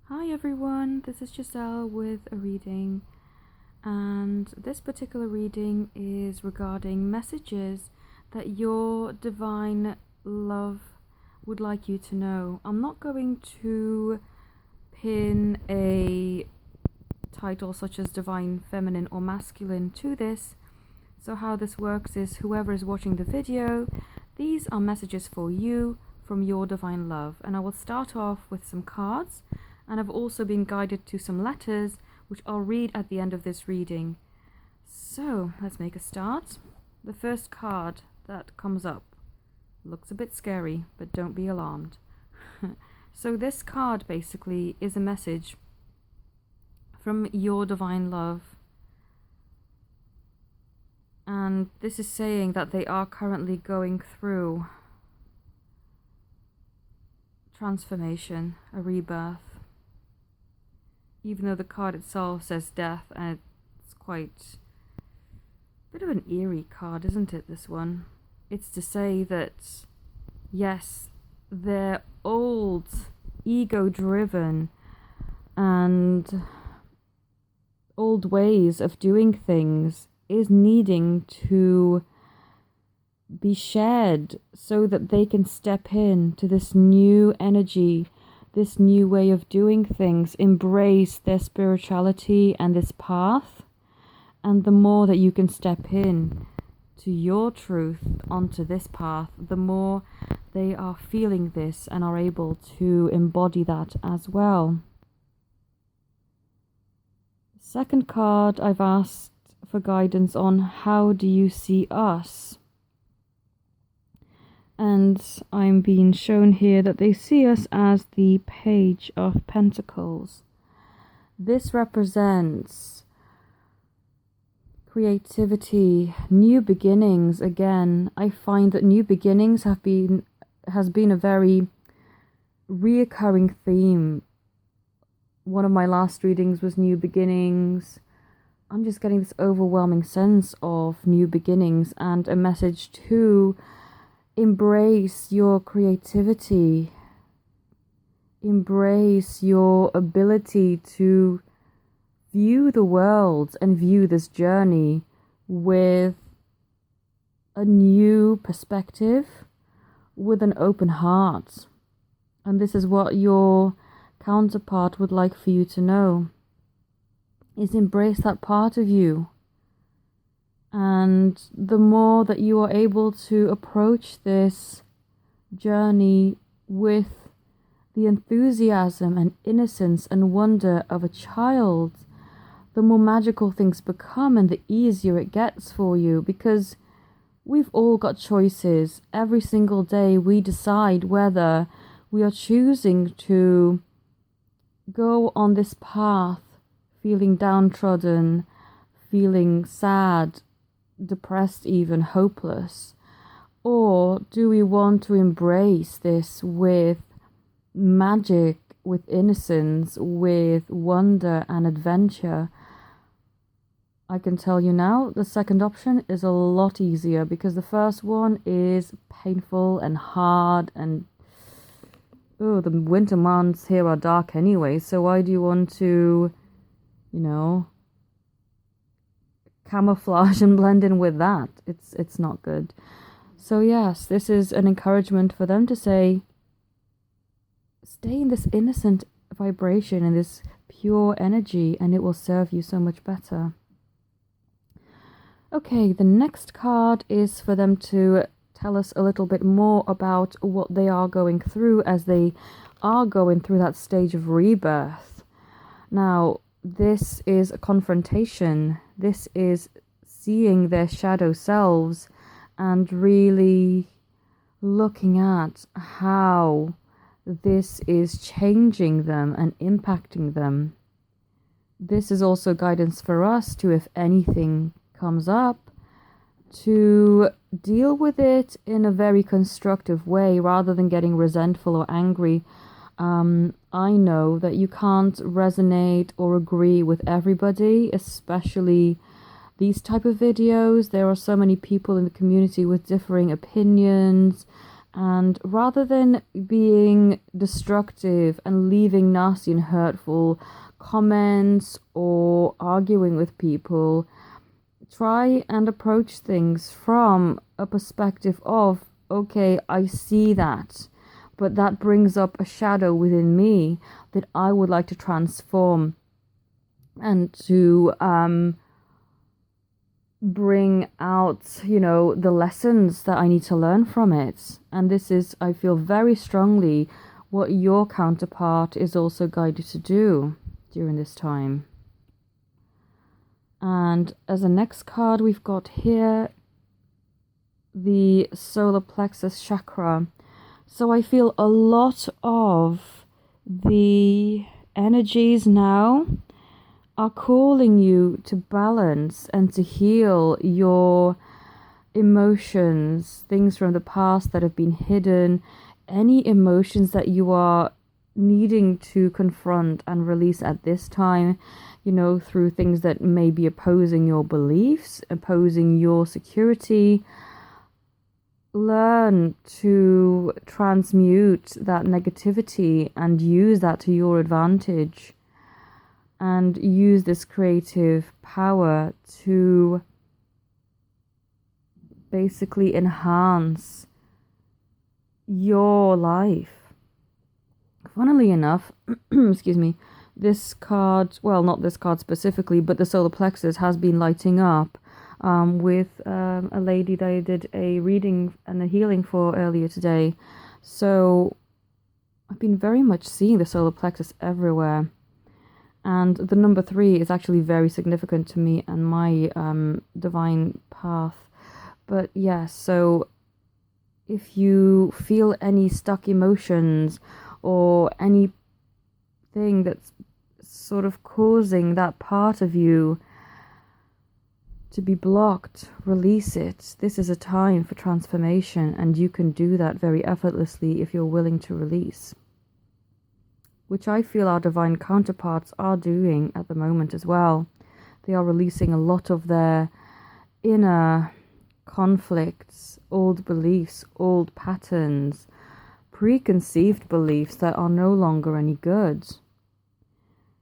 Hi everyone, this is Giselle with a reading, and this particular reading is regarding messages that your divine love would like you to know. I'm not going to pin a title such as divine feminine or masculine to this. So how this works is whoever is watching the video, these are messages for you from your divine love, and I will start off with some cards, and I've also been guided to some letters which I'll read at the end of this reading. So let's make a start. The first card that comes up looks a bit scary, but don't be alarmed. So this card basically is a message from your divine love, and this is saying that they are currently going through transformation, a rebirth. Even though the card itself says death, and it's quite a bit of an eerie card, isn't it, this one? It's to say that, yes, their old, ego-driven and old ways of doing things is needing to be shared so that they can step in to this new energy, this new way of doing things, embrace their spirituality and this path. And the more that you can step in to your truth onto this path, the more they are feeling this and are able to embody that as well. Second card, I've asked for guidance on how do you see us? And I'm being shown here that they see us as the Page of Pentacles. This represents creativity, new beginnings. Again, I find that new beginnings has been a very reoccurring theme. One of my last readings was new beginnings. I'm just getting this overwhelming sense of new beginnings and a message to embrace your creativity, embrace your ability to view the world and view this journey with a new perspective, with an open heart. And this is what your counterpart would like for you to know, is embrace that part of you. And the more that you are able to approach this journey with the enthusiasm and innocence and wonder of a child, the more magical things become and the easier it gets for you, because we've all got choices. Every single day we decide whether we are choosing to go on this path feeling downtrodden, feeling sad, depressed, even hopeless, or do we want to embrace this with magic, with innocence, with wonder and adventure? I can tell you now, the second option is a lot easier, because the first one is painful and hard, and the winter months here are dark anyway, so why do you want to, camouflage and blend in with that? It's not good. So yes, this is an encouragement for them to say, stay in this innocent vibration and this pure energy, and it will serve you so much better. Okay, the next card is for them to tell us a little bit more about what they are going through as they are going through that stage of rebirth. Now, this is a confrontation. This is seeing their shadow selves and really looking at how this is changing them and impacting them. This is also guidance for us to, if anything comes up, to deal with it in a very constructive way rather than getting resentful or angry. I know that you can't resonate or agree with everybody, especially these type of videos. There are so many people in the community with differing opinions And rather than being destructive and leaving nasty and hurtful comments or arguing with people, try and approach things from a perspective of, okay, I see that, but that brings up a shadow within me that I would like to transform and to bring out, the lessons that I need to learn from it. And this is, I feel very strongly, what your counterpart is also guided to do during this time. And as a next card, we've got here the solar plexus chakra. So I feel a lot of the energies now are calling you to balance and to heal your emotions, things from the past that have been hidden, any emotions that you are needing to confront and release at this time, through things that may be opposing your beliefs, opposing your security. Learn to transmute that negativity and use that to your advantage. And use this creative power to basically enhance your life. Funnily enough, excuse me, this card, well, not this card specifically, but the solar plexus has been lighting up with a lady that I did a reading and a healing for earlier today. So I've been very much seeing the solar plexus everywhere. And the number 3 is actually very significant to me and my divine path. But yes, so if you feel any stuck emotions or anything that's sort of causing that part of you to be blocked, release it. This is a time for transformation, and you can do that very effortlessly if you're willing to release. Which I feel our divine counterparts are doing at the moment as well. They are releasing a lot of their inner conflicts, old beliefs, old patterns, preconceived beliefs that are no longer any good.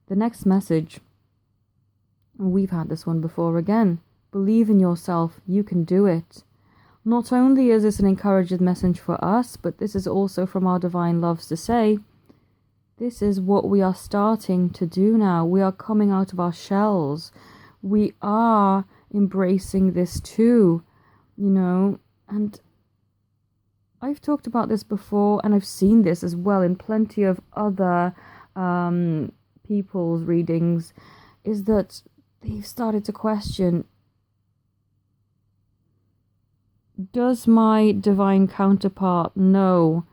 The next message, we've had this one before again. Believe in yourself, you can do it. Not only is this an encouraging message for us, but this is also from our divine loves to say, this is what we are starting to do now. We are coming out of our shells. We are embracing this too, and I've talked about this before, and I've seen this as well in plenty of other people's readings, is that they've started to question, does my divine counterpart know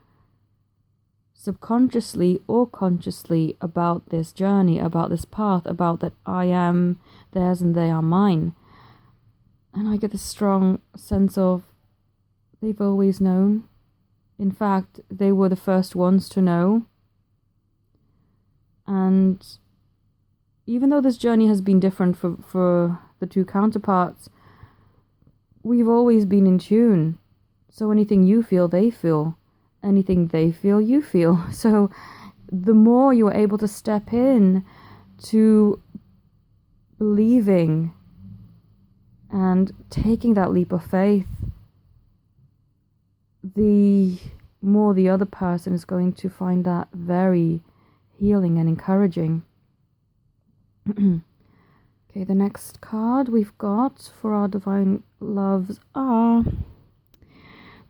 subconsciously or consciously about this journey, about this path, about that I am theirs and they are mine? And I get this strong sense of they've always known. In fact, they were the first ones to know. And even though this journey has been different for the two counterparts, we've always been in tune. So anything you feel, they feel. Anything they feel, you feel. So the more you're able to step in to believing and taking that leap of faith, the more the other person is going to find that very healing and encouraging. Okay, the next card we've got for our divine loves are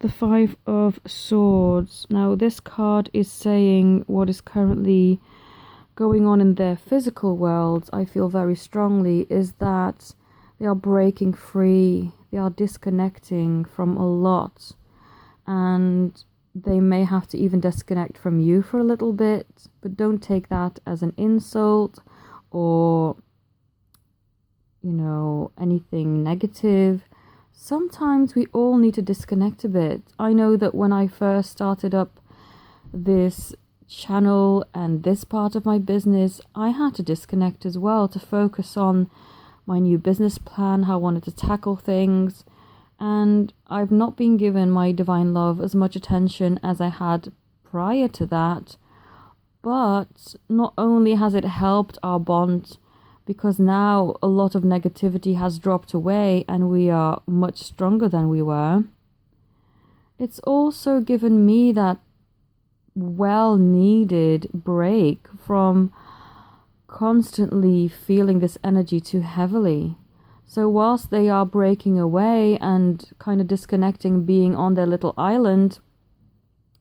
the 5 of Swords. Now, this card is saying what is currently going on in their physical world, I feel very strongly, is that they are breaking free. They are disconnecting from a lot. And they may have to even disconnect from you for a little bit. But don't take that as an insult or, anything negative. Sometimes we all need to disconnect a bit. I know that when I first started up this channel and this part of my business, I had to disconnect as well to focus on my new business plan, how I wanted to tackle things. And I've not been given my divine love as much attention as I had prior to that. But not only has it helped our bond, because now a lot of negativity has dropped away and we are much stronger than we were, it's also given me that well-needed break from constantly feeling this energy too heavily. So whilst they are breaking away and kind of disconnecting, being on their little island,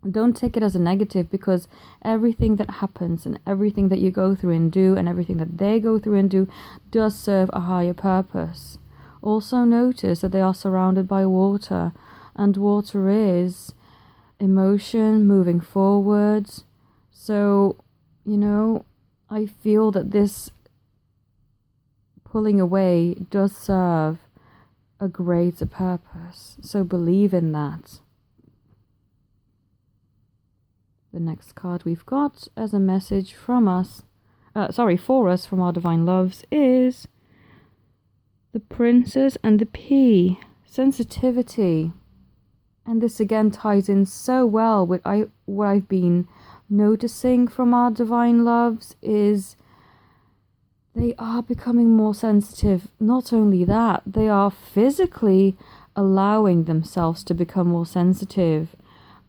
don't take it as a negative, because everything that happens and everything that you go through and do and everything that they go through and do does serve a higher purpose. Also notice that they are surrounded by water, and water is emotion moving forwards. So, I feel that this pulling away does serve a greater purpose. So believe in that. The next card we've got as a message from us, for us from our divine loves, is the Princess and the Pea. Sensitivity. And this again ties in so well with what I've been noticing from our divine loves is they are becoming more sensitive. Not only that, they are physically allowing themselves to become more sensitive.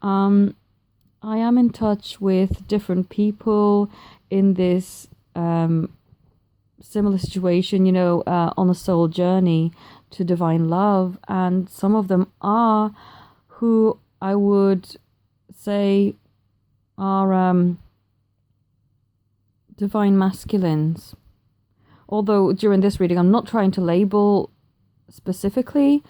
I am in touch with different people in this similar situation, on a soul journey to divine love. And some of them are who I would say are divine masculines. Although during this reading, I'm not trying to label specifically,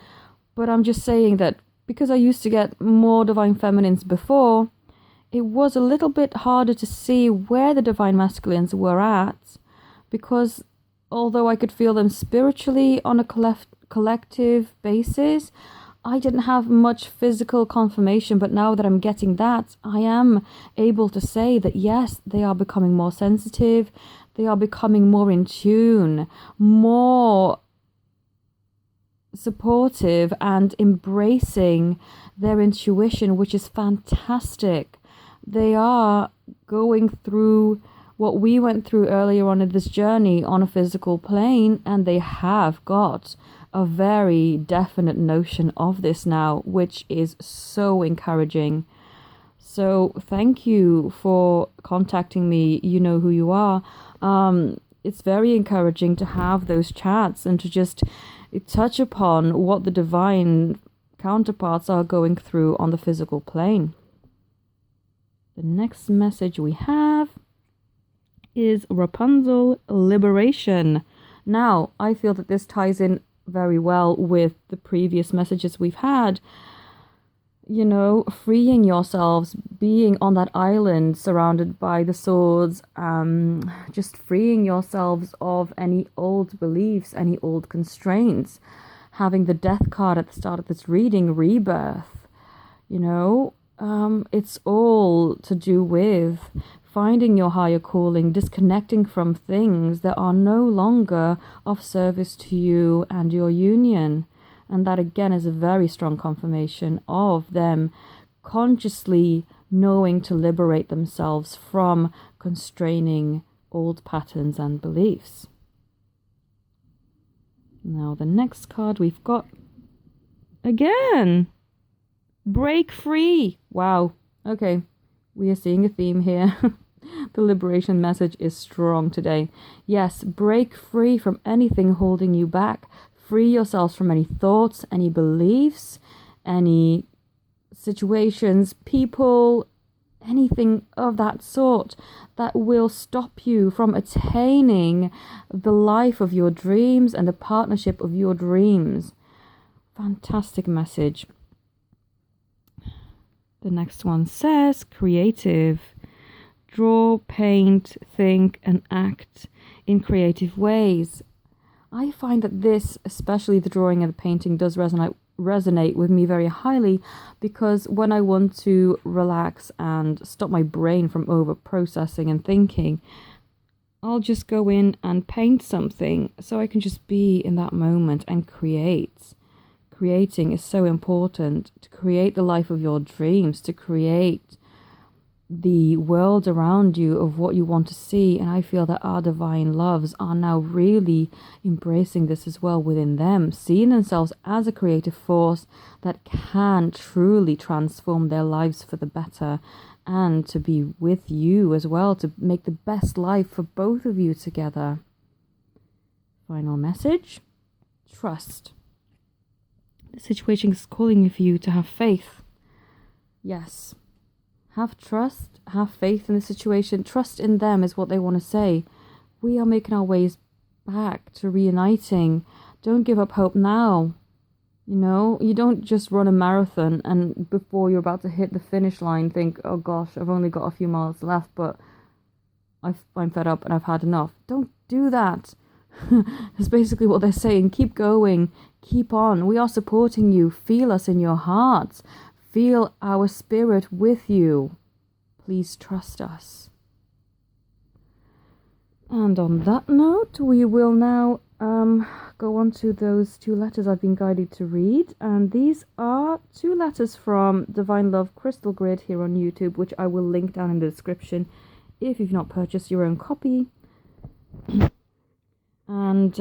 but I'm just saying that because I used to get more divine feminines before, it was a little bit harder to see where the divine masculines were at, because although I could feel them spiritually on a collective basis, I didn't have much physical confirmation. But now that I'm getting that, I am able to say that yes, they are becoming more sensitive. They are becoming more in tune, more supportive and embracing their intuition, which is fantastic. They are going through what we went through earlier on in this journey on a physical plane, and they have got a very definite notion of this now, which is so encouraging. So thank you for contacting me. You know who you are. It's very encouraging to have those chats and to just touch upon what the divine counterparts are going through on the physical plane. The next message we have is Rapunzel Liberation. Now, I feel that this ties in very well with the previous messages we've had. Freeing yourselves, being on that island surrounded by the swords, just freeing yourselves of any old beliefs, any old constraints. Having the death card at the start of this reading, rebirth. It's all to do with finding your higher calling, disconnecting from things that are no longer of service to you and your union. And that again is a very strong confirmation of them consciously knowing to liberate themselves from constraining old patterns and beliefs. Now the next card we've got, again, break free. Wow. Okay, we are seeing a theme here. The liberation message is strong today. Yes, break free from anything holding you back. Free yourselves from any thoughts, any beliefs, any situations, people, anything of that sort that will stop you from attaining the life of your dreams and the partnership of your dreams. Fantastic message. The next one says creative. Draw, paint, think, and act in creative ways. I find that this, especially the drawing and the painting, does resonate with me very highly, because when I want to relax and stop my brain from over processing and thinking, I'll just go in and paint something so I can just be in that moment and create creating is so important, to create the life of your dreams, to create the world around you of what you want to see. And I feel that our divine loves are now really embracing this as well within them, seeing themselves as a creative force that can truly transform their lives for the better, and to be with you as well, to make the best life for both of you together. Final message: trust. The situation is calling for you to have faith. Yes. Have trust, have faith in the situation. Trust in them is what they want to say. We are making our ways back to reuniting. Don't give up hope now. You know, you don't just run a marathon and before you're about to hit the finish line think, oh gosh, I've only got a few miles left, but I'm fed up and I've had enough. Don't do that. That's basically what they're saying. Keep going. Keep on. We are supporting you. Feel us in your hearts. Feel our spirit with you. Please trust us. And on that note, we will now go on to those 2 letters I've been guided to read. And these are 2 letters from Divine Love Crystal Grid here on YouTube, which I will link down in the description if you've not purchased your own copy. And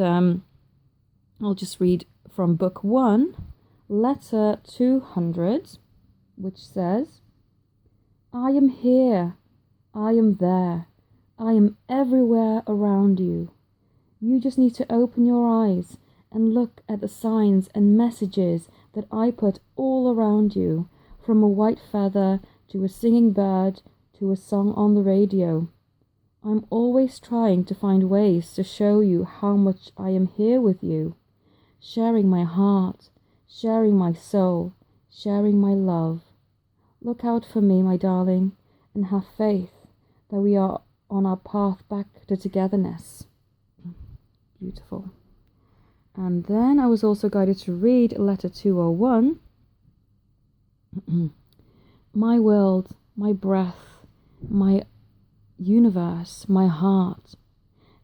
I'll just read from book 1, letter 200. Which says, I am here, I am there, I am everywhere around you. You just need to open your eyes and look at the signs and messages that I put all around you, from a white feather to a singing bird to a song on the radio. I'm always trying to find ways to show you how much I am here with you, sharing my heart, sharing my soul, sharing my love. Look out for me, my darling, and have faith that we are on our path back to togetherness. Beautiful. And then I was also guided to read letter 201. My world, my breath, my universe, my heart,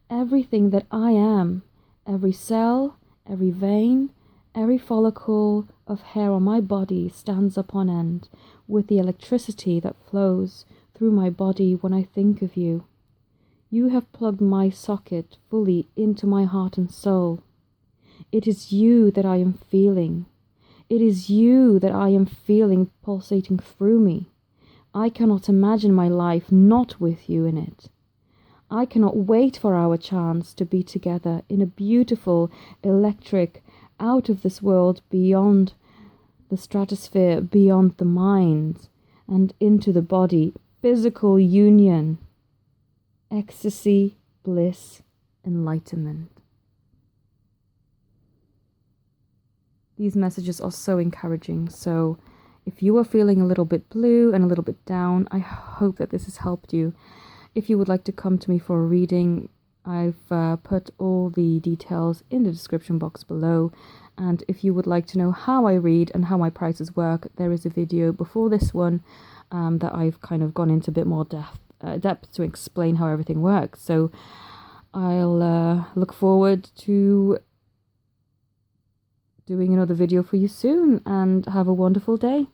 everything that I am, every cell, every vein, every follicle of hair on my body stands up on end with the electricity that flows through my body when I think of you. You have plugged my socket fully into my heart and soul. It is you that I am feeling. It is you that I am feeling pulsating through me. I cannot imagine my life not with you in it. I cannot wait for our chance to be together in a beautiful, electric, out of this world, beyond the stratosphere, beyond the mind, and into the body, physical union, ecstasy, bliss, enlightenment. These messages are so encouraging. So if you are feeling a little bit blue and a little bit down, I hope that this has helped you. If you would like to come to me for a reading, I've put all the details in the description box below. And if you would like to know how I read and how my prices work, there is a video before this one that I've kind of gone into a bit more depth to explain how everything works. So I'll look forward to doing another video for you soon, and have a wonderful day.